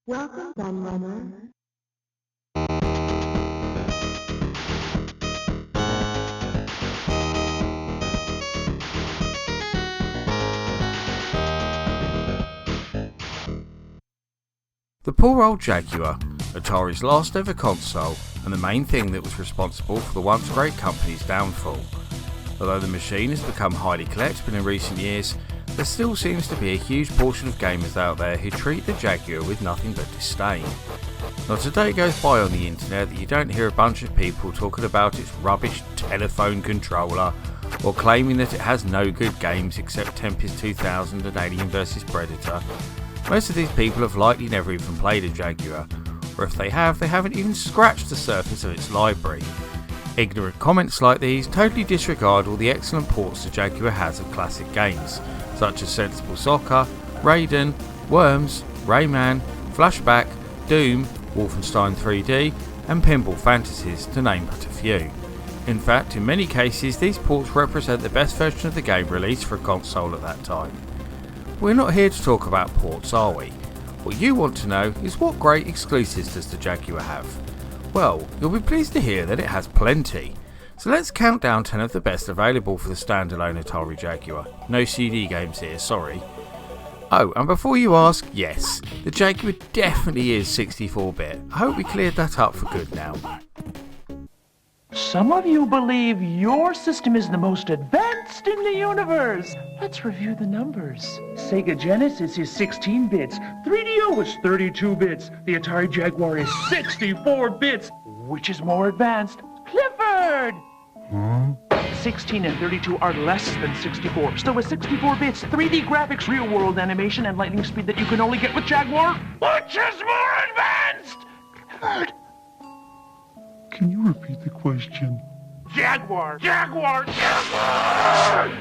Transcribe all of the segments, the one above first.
Welcome, Gunrunner. The poor old Jaguar, Atari's last ever console, and the main thing that was responsible for the once great company's downfall. Although the machine has become highly collectible in recent years, there still seems to be a huge portion of gamers out there who treat the Jaguar with nothing but disdain. Not a day goes by on the internet that you don't hear a bunch of people talking about its rubbish telephone controller, or claiming that it has no good games except Tempest 2000 and Alien vs Predator. Most of these people have likely never even played a Jaguar, or if they have, they haven't even scratched the surface of its library. Ignorant comments like these totally disregard all the excellent ports the Jaguar has of classic games, such as Sensible Soccer, Raiden, Worms, Rayman, Flashback, Doom, Wolfenstein 3D, and Pinball Fantasies, to name but a few. In fact, in many cases, these ports represent the best version of the game released for a console at that time. We're not here to talk about ports, are we? What you want to know is what great exclusives does the Jaguar have? Well, you'll be pleased to hear that it has plenty. So let's count down 10 of the best available for the standalone Atari Jaguar. No CD games here, sorry. Oh, and before you ask, yes, the Jaguar definitely is 64-bit. I hope we cleared that up for good now. Some of you believe your system is the most advanced in the universe. Let's review the numbers. Sega Genesis is 16 bits. 3DO is 32 bits. The Atari Jaguar is 64 bits. Which is more advanced? Clifford! 16 and 32 are less than 64. So with 64 bits, 3D graphics, real-world animation, and lightning speed that you can only get with Jaguar, which is more advanced? Clifford! Can you repeat the question? Jaguar! Jaguar! Jaguar!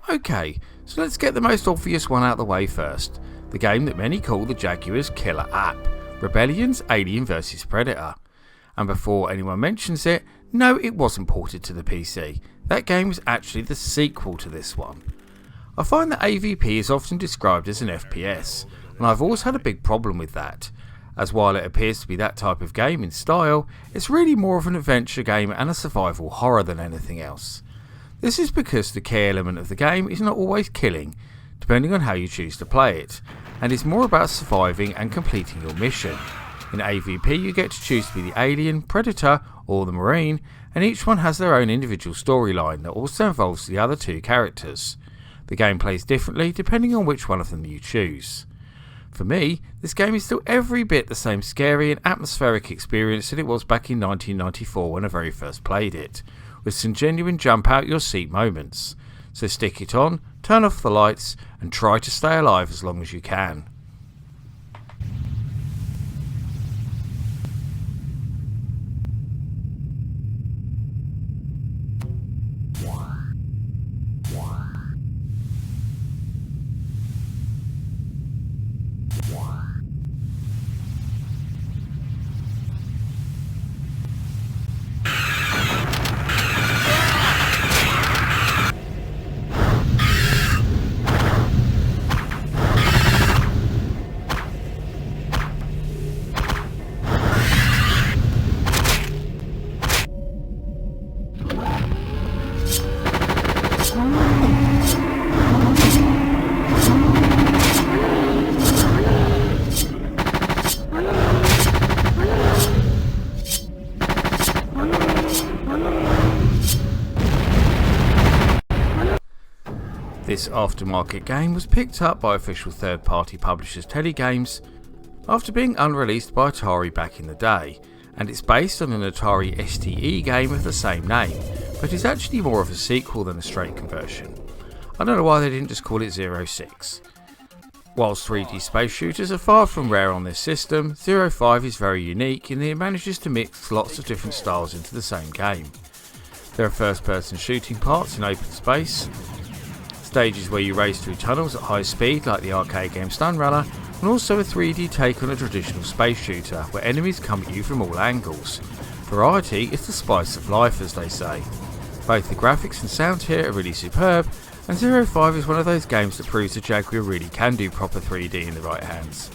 Okay, so let's get the most obvious one out of the way first. The game that many call the Jaguar's killer app, Rebellion's Alien vs Predator. And before anyone mentions it, no, it wasn't ported to the PC. That game was actually the sequel to this one. I find that AVP is often described as an FPS, and I've always had a big problem with that, as while it appears to be that type of game in style, it's really more of an adventure game and a survival horror than anything else. This is because the key element of the game is not always killing, depending on how you choose to play it, and is more about surviving and completing your mission. In AVP you get to choose to be the alien, predator or the marine, and each one has their own individual storyline that also involves the other two characters. The game plays differently depending on which one of them you choose. For me, this game is still every bit the same scary and atmospheric experience that it was back in 1994 when I very first played it, with some genuine jump out your seat moments. So stick it on, turn off the lights, and try to stay alive as long as you can. This aftermarket game was picked up by official third-party publishers Telegames after being unreleased by Atari back in the day, and it's based on an Atari STE game of the same name, but is actually more of a sequel than a straight conversion. I don't know why they didn't just call it 06. Whilst 3D space shooters are far from rare on this system, 05 is very unique in that it manages to mix lots of different styles into the same game. There are first-person shooting parts in open space, stages where you race through tunnels at high speed like the arcade game Stunrunner, and also a 3D take on a traditional space shooter where enemies come at you from all angles. Variety is the spice of life, as they say. Both the graphics and sound here are really superb, and 05 is one of those games that proves the Jaguar really can do proper 3D in the right hands.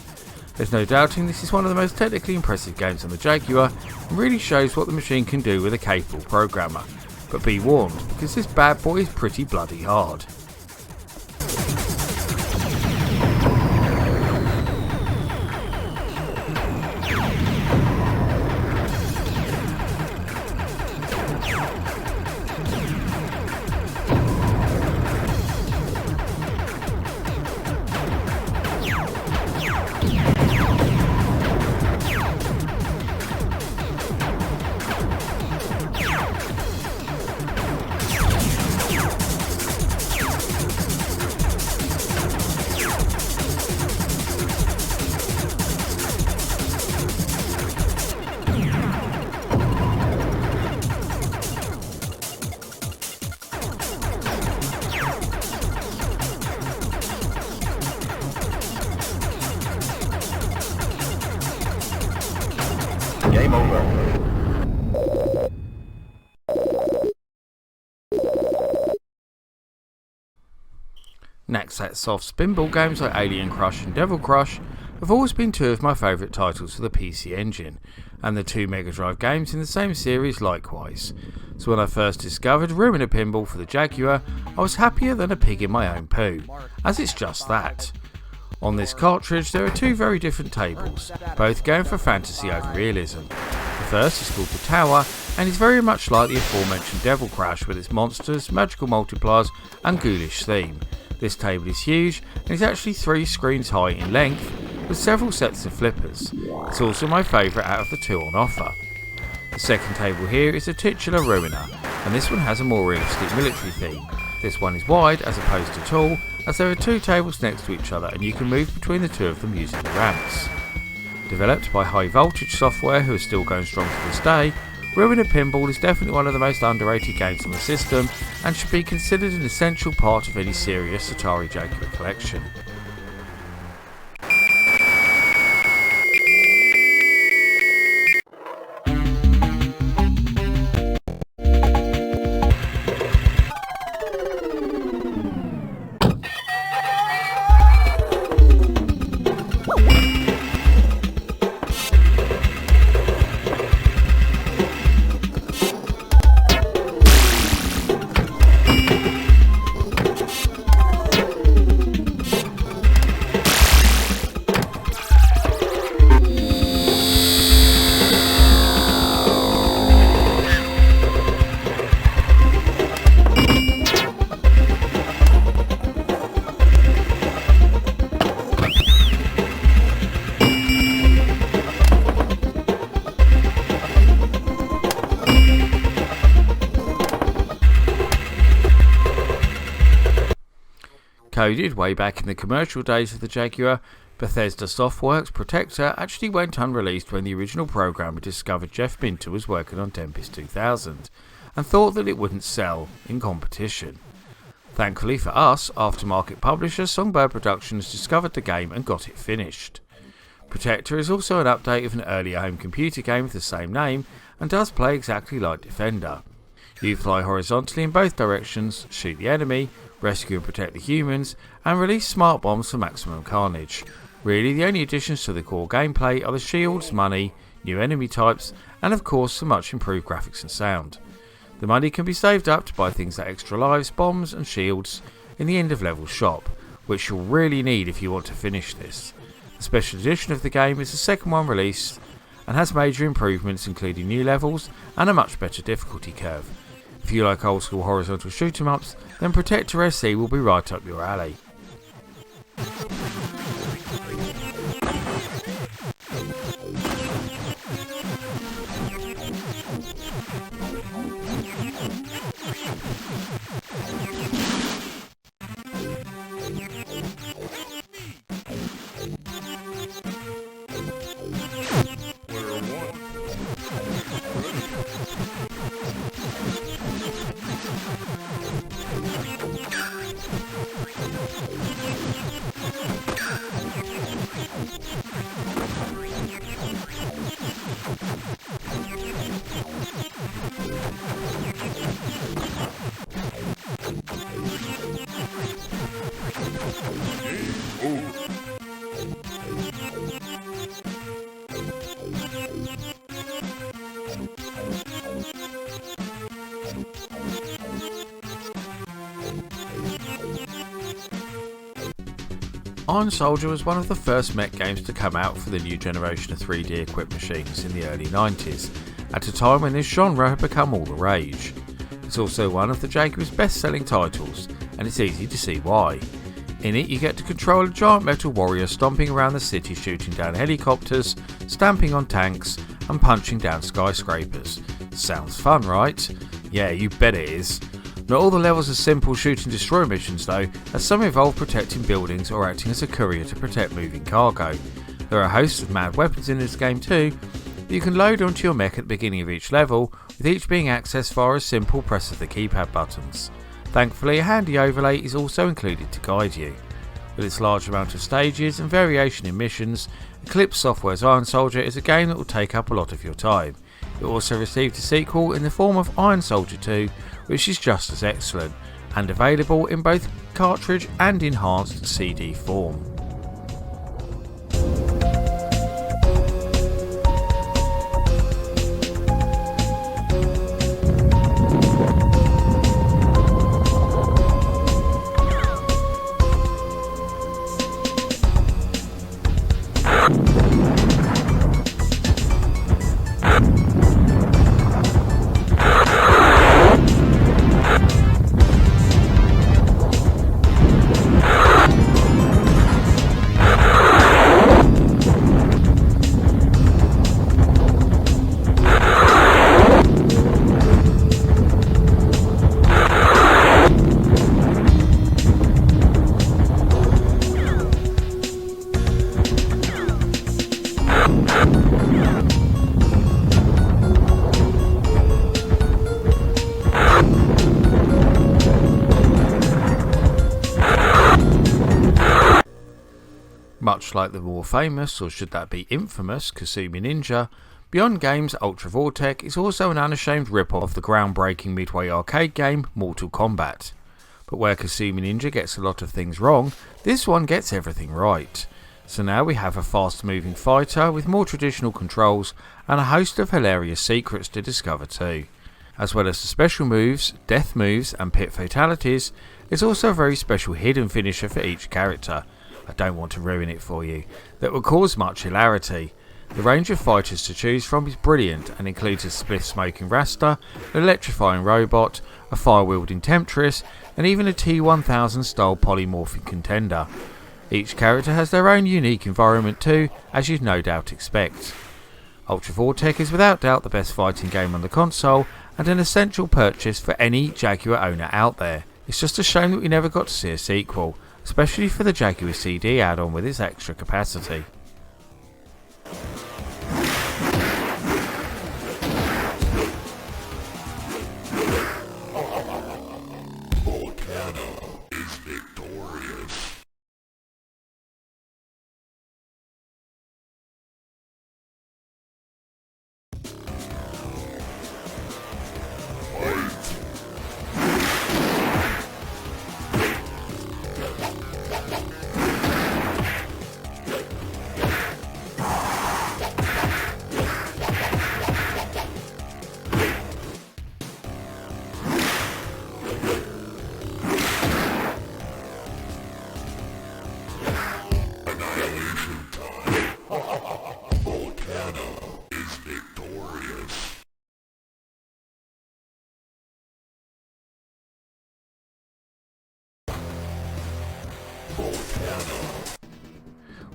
There's no doubting this is one of the most technically impressive games on the Jaguar and really shows what the machine can do with a capable programmer. But be warned, because this bad boy is pretty bloody hard. Game over. Soft's pinball games like Alien Crush and Devil Crush have always been two of my favourite titles for the PC Engine, and the two Mega Drive games in the same series likewise. So when I first discovered Ruiner Pinball for the Jaguar, I was happier than a pig in my own poo, as it's just that. On this cartridge there are two very different tables, both going for fantasy over realism. The first is called The Tower, and is very much like the aforementioned Devil Crash with its monsters, magical multipliers and ghoulish theme. This table is huge and is actually 3 screens high in length with several sets of flippers. It's also my favourite out of the two on offer. The second table here is the titular Ruiner, and this one has a more realistic military theme. This one is wide as opposed to tall, as there are 2 tables next to each other and you can move between the 2 of them using the ramps. Developed by High Voltage Software, who are still going strong to this day, Ruiner Pinball is definitely one of the most underrated games on the system and should be considered an essential part of any serious Atari Jaguar collection. Coded way back in the commercial days of the Jaguar, Bethesda Softworks' Protector actually went unreleased when the original programmer discovered Jeff Minter was working on Tempest 2000 and thought that it wouldn't sell in competition. Thankfully for us, aftermarket publisher Songbird Productions discovered the game and got it finished. Protector is also an update of an earlier home computer game with the same name and does play exactly like Defender. You fly horizontally in both directions, shoot the enemy, rescue and protect the humans, and release smart bombs for maximum carnage. Really, the only additions to the core gameplay are the shields, money, new enemy types, and of course some much improved graphics and sound. The money can be saved up to buy things like extra lives, bombs and shields in the end of level shop, which you'll really need if you want to finish this. The special edition of the game is the second one released and has major improvements including new levels and a much better difficulty curve. If you like old school horizontal shoot 'em ups, then Protector SC will be right up your alley. Iron Soldier was one of the first mech games to come out for the new generation of 3D equipped machines in the early 90s, at a time when this genre had become all the rage. It's also one of the Jaguar's best selling titles, and it's easy to see why. In it you get to control a giant metal warrior stomping around the city, shooting down helicopters, stamping on tanks and punching down skyscrapers. Sounds fun, right? Yeah, you bet it is. Not all the levels are simple shoot and destroy missions though, as some involve protecting buildings or acting as a courier to protect moving cargo. There are hosts of mad weapons in this game too, that you can load onto your mech at the beginning of each level, with each being accessed via a simple press of the keypad buttons. Thankfully, a handy overlay is also included to guide you. With its large amount of stages and variation in missions, Eclipse Software's Iron Soldier is a game that will take up a lot of your time. It also received a sequel in the form of Iron Soldier 2, which is just as excellent, and available in both cartridge and enhanced CD form. Much like the more famous, or should that be infamous, Kasumi Ninja, Beyond Games' Ultravortech is also an unashamed rip-off of the groundbreaking Midway arcade game Mortal Kombat. But where Kasumi Ninja gets a lot of things wrong, this one gets everything right. So now we have a fast-moving fighter with more traditional controls and a host of hilarious secrets to discover too. As well as the special moves, death moves and pit fatalities, there's also a very special hidden finisher for each character. I don't want to ruin it for you, that will cause much hilarity. The range of fighters to choose from is brilliant and includes a spliff-smoking Rasta, an electrifying robot, a fire-wielding Temptress, and even a T-1000 style polymorphic contender. Each character has their own unique environment too, as you'd no doubt expect. Ultravortech is without doubt the best fighting game on the console, and an essential purchase for any Jaguar owner out there. It's just a shame that we never got to see a sequel, especially for the Jaguar CD add-on with its extra capacity.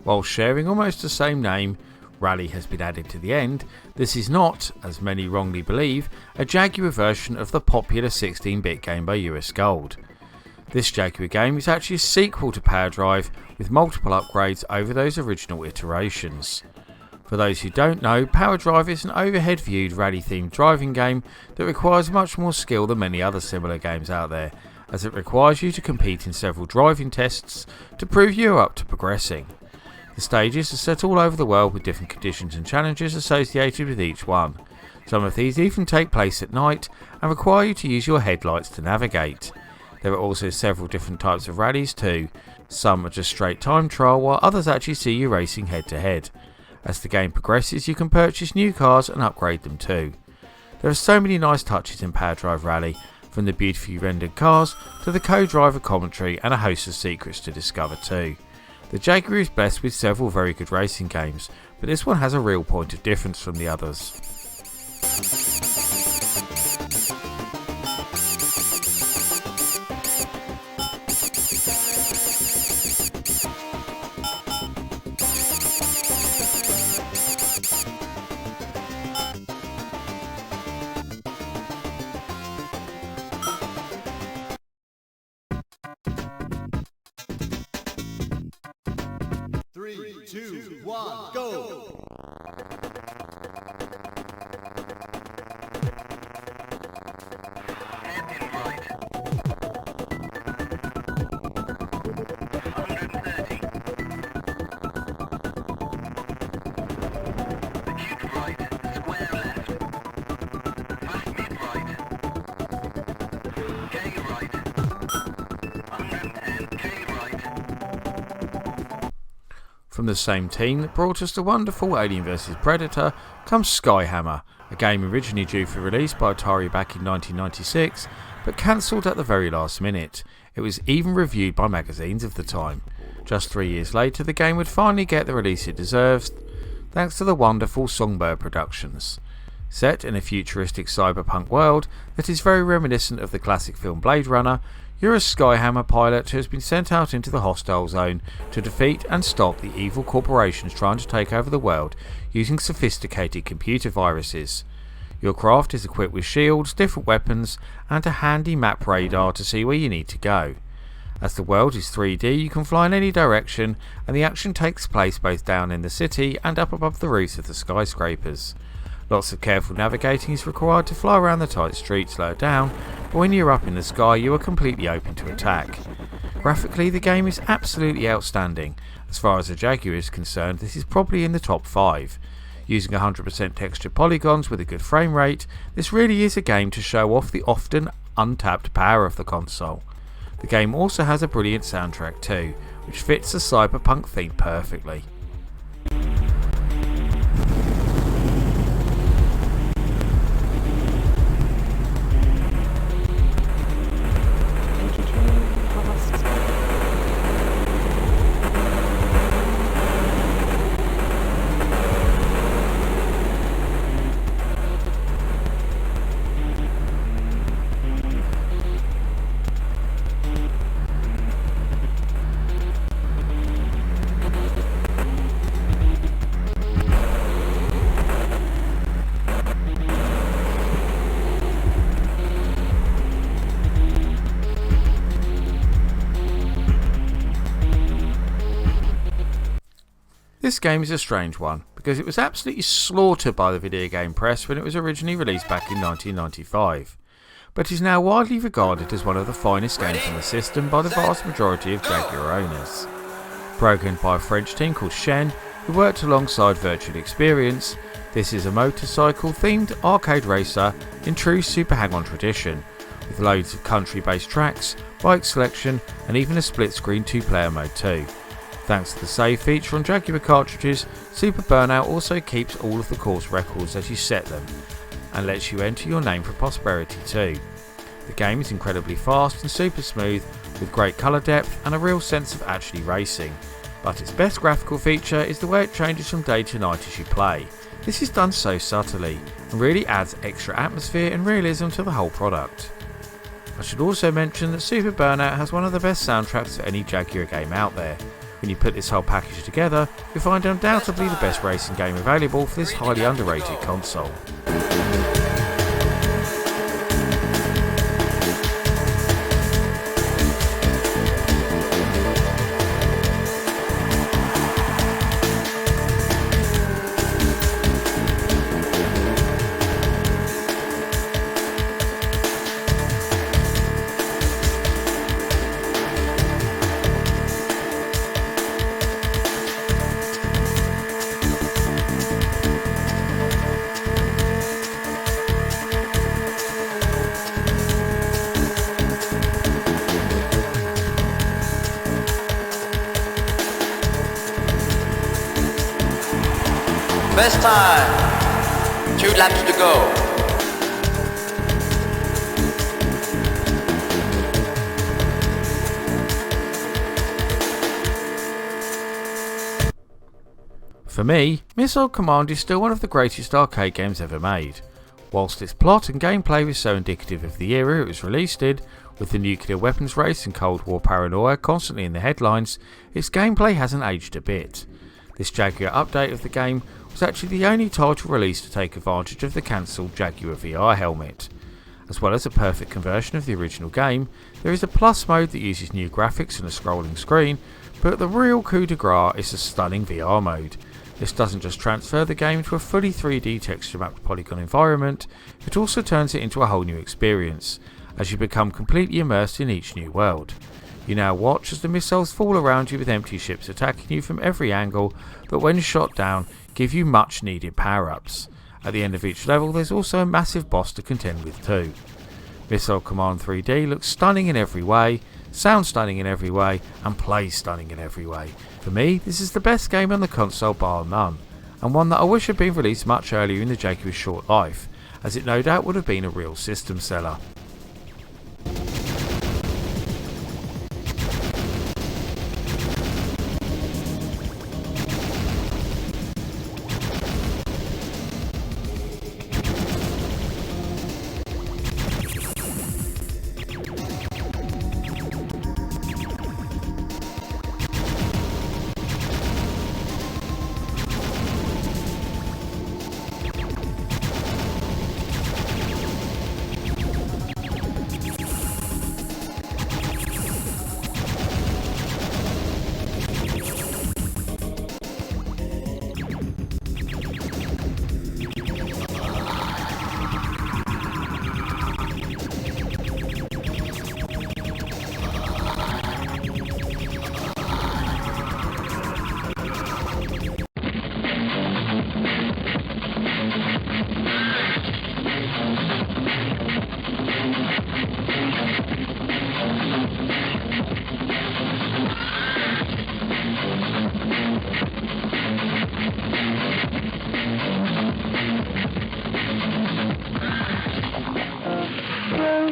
While sharing almost the same name, Rally has been added to the end, this is not, as many wrongly believe, a Jaguar version of the popular 16-bit Game Boy US Gold. This Jaguar game is actually a sequel to Power Drive with multiple upgrades over those original iterations. For those who don't know, Power Drive is an overhead viewed rally themed driving game that requires much more skill than many other similar games out there, as it requires you to compete in several driving tests to prove you are up to progressing. The stages are set all over the world with different conditions and challenges associated with each one. Some of these even take place at night and require you to use your headlights to navigate. There are also several different types of rallies too. Some are just straight time trial, while others actually see you racing head to head. As the game progresses, you can purchase new cars and upgrade them too. There are so many nice touches in Power Drive Rally, from the beautifully rendered cars to the co-driver commentary and a host of secrets to discover too. The Jaguar is blessed with several very good racing games, but this one has a real point of difference from the others. Three, two, one, go! From the same team that brought us the wonderful Alien vs Predator comes Skyhammer, a game originally due for release by Atari back in 1996, but cancelled at the very last minute. It was even reviewed by magazines of the time. Just 3 years later, the game would finally get the release it deserves, thanks to the wonderful Songbird Productions. Set in a futuristic cyberpunk world that is very reminiscent of the classic film Blade Runner, you're a Skyhammer pilot who has been sent out into the hostile zone to defeat and stop the evil corporations trying to take over the world using sophisticated computer viruses. Your craft is equipped with shields, different weapons, and a handy map radar to see where you need to go. As the world is 3D, you can fly in any direction, and the action takes place both down in the city and up above the roofs of the skyscrapers. Lots of careful navigating is required to fly around the tight streets lower down, but when you're up in the sky you are completely open to attack. Graphically, the game is absolutely outstanding. As far as the Jaguar is concerned, this is probably in the top 5. Using 100% textured polygons with a good frame rate, this really is a game to show off the often untapped power of the console. The game also has a brilliant soundtrack too, which fits the cyberpunk theme perfectly. This game is a strange one, because it was absolutely slaughtered by the video game press when it was originally released back in 1995, but is now widely regarded as one of the finest games on the system by the vast majority of Jaguar owners. Programmed by a French team called Shen, who worked alongside Virtual Experience, this is a motorcycle-themed arcade racer in true Super Hang-On tradition, with loads of country-based tracks, bike selection, and even a split-screen 2-player mode too. Thanks to the save feature on Jaguar cartridges, Super Burnout also keeps all of the course records as you set them, and lets you enter your name for posterity too. The game is incredibly fast and super smooth, with great colour depth and a real sense of actually racing, but its best graphical feature is the way it changes from day to night as you play. This is done so subtly, and really adds extra atmosphere and realism to the whole product. I should also mention that Super Burnout has one of the best soundtracks of any Jaguar game out there. When you put this whole package together, you'll find undoubtedly the best racing game available for this highly underrated console. Best time, 2 laps to go. For me, Missile Command is still one of the greatest arcade games ever made. Whilst its plot and gameplay was so indicative of the era it was released in, with the nuclear weapons race and Cold War paranoia constantly in the headlines, its gameplay hasn't aged a bit. This Jaguar update of the game was actually the only title released to take advantage of the cancelled Jaguar VR helmet. As well as a perfect conversion of the original game, there is a plus mode that uses new graphics and a scrolling screen, but the real coup de grace is the stunning VR mode. This doesn't just transfer the game to a fully 3D texture mapped polygon environment, it also turns it into a whole new experience, as you become completely immersed in each new world. You now watch as the missiles fall around you with empty ships attacking you from every angle, but when shot down, give you much needed power-ups. At the end of each level there's also a massive boss to contend with too. Missile Command 3D looks stunning in every way, sounds stunning in every way, and plays stunning in every way. For me, this is the best game on the console bar none, and one that I wish had been released much earlier in the Jaguar's short life, as it no doubt would have been a real system seller.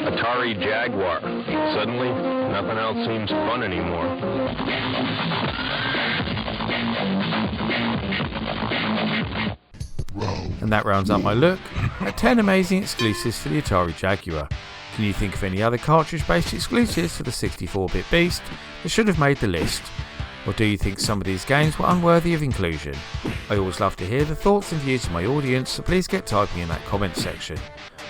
Atari Jaguar. Suddenly, nothing else seems fun anymore. And that rounds up my look at 10 amazing exclusives for the Atari Jaguar. Can you think of any other cartridge-based exclusives for the 64-bit beast that should have made the list? Or do you think some of these games were unworthy of inclusion? I always love to hear the thoughts and views of my audience, so please get typing in that comment section.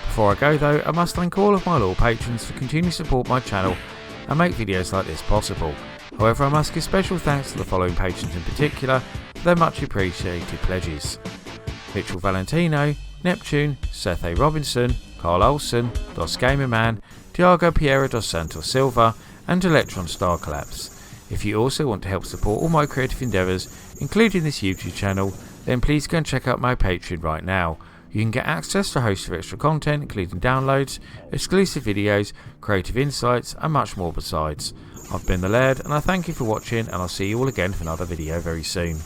Before I go though, I must thank all of my loyal patrons for continuing to support my channel and make videos like this possible. However, I must give special thanks to the following patrons in particular for their much appreciated pledges: Mitchell Valentino, Neptune, Seth A. Robinson, Carl Olsen, Dos Gamerman, Tiago Piero dos Santos Silva, and Electron Star Collapse. If you also want to help support all my creative endeavours, including this YouTube channel, then please go and check out my Patreon right now. You can get access to a host of extra content, including downloads, exclusive videos, creative insights, and much more besides. I've been the Laird, and I thank you for watching, and I'll see you all again for another video very soon.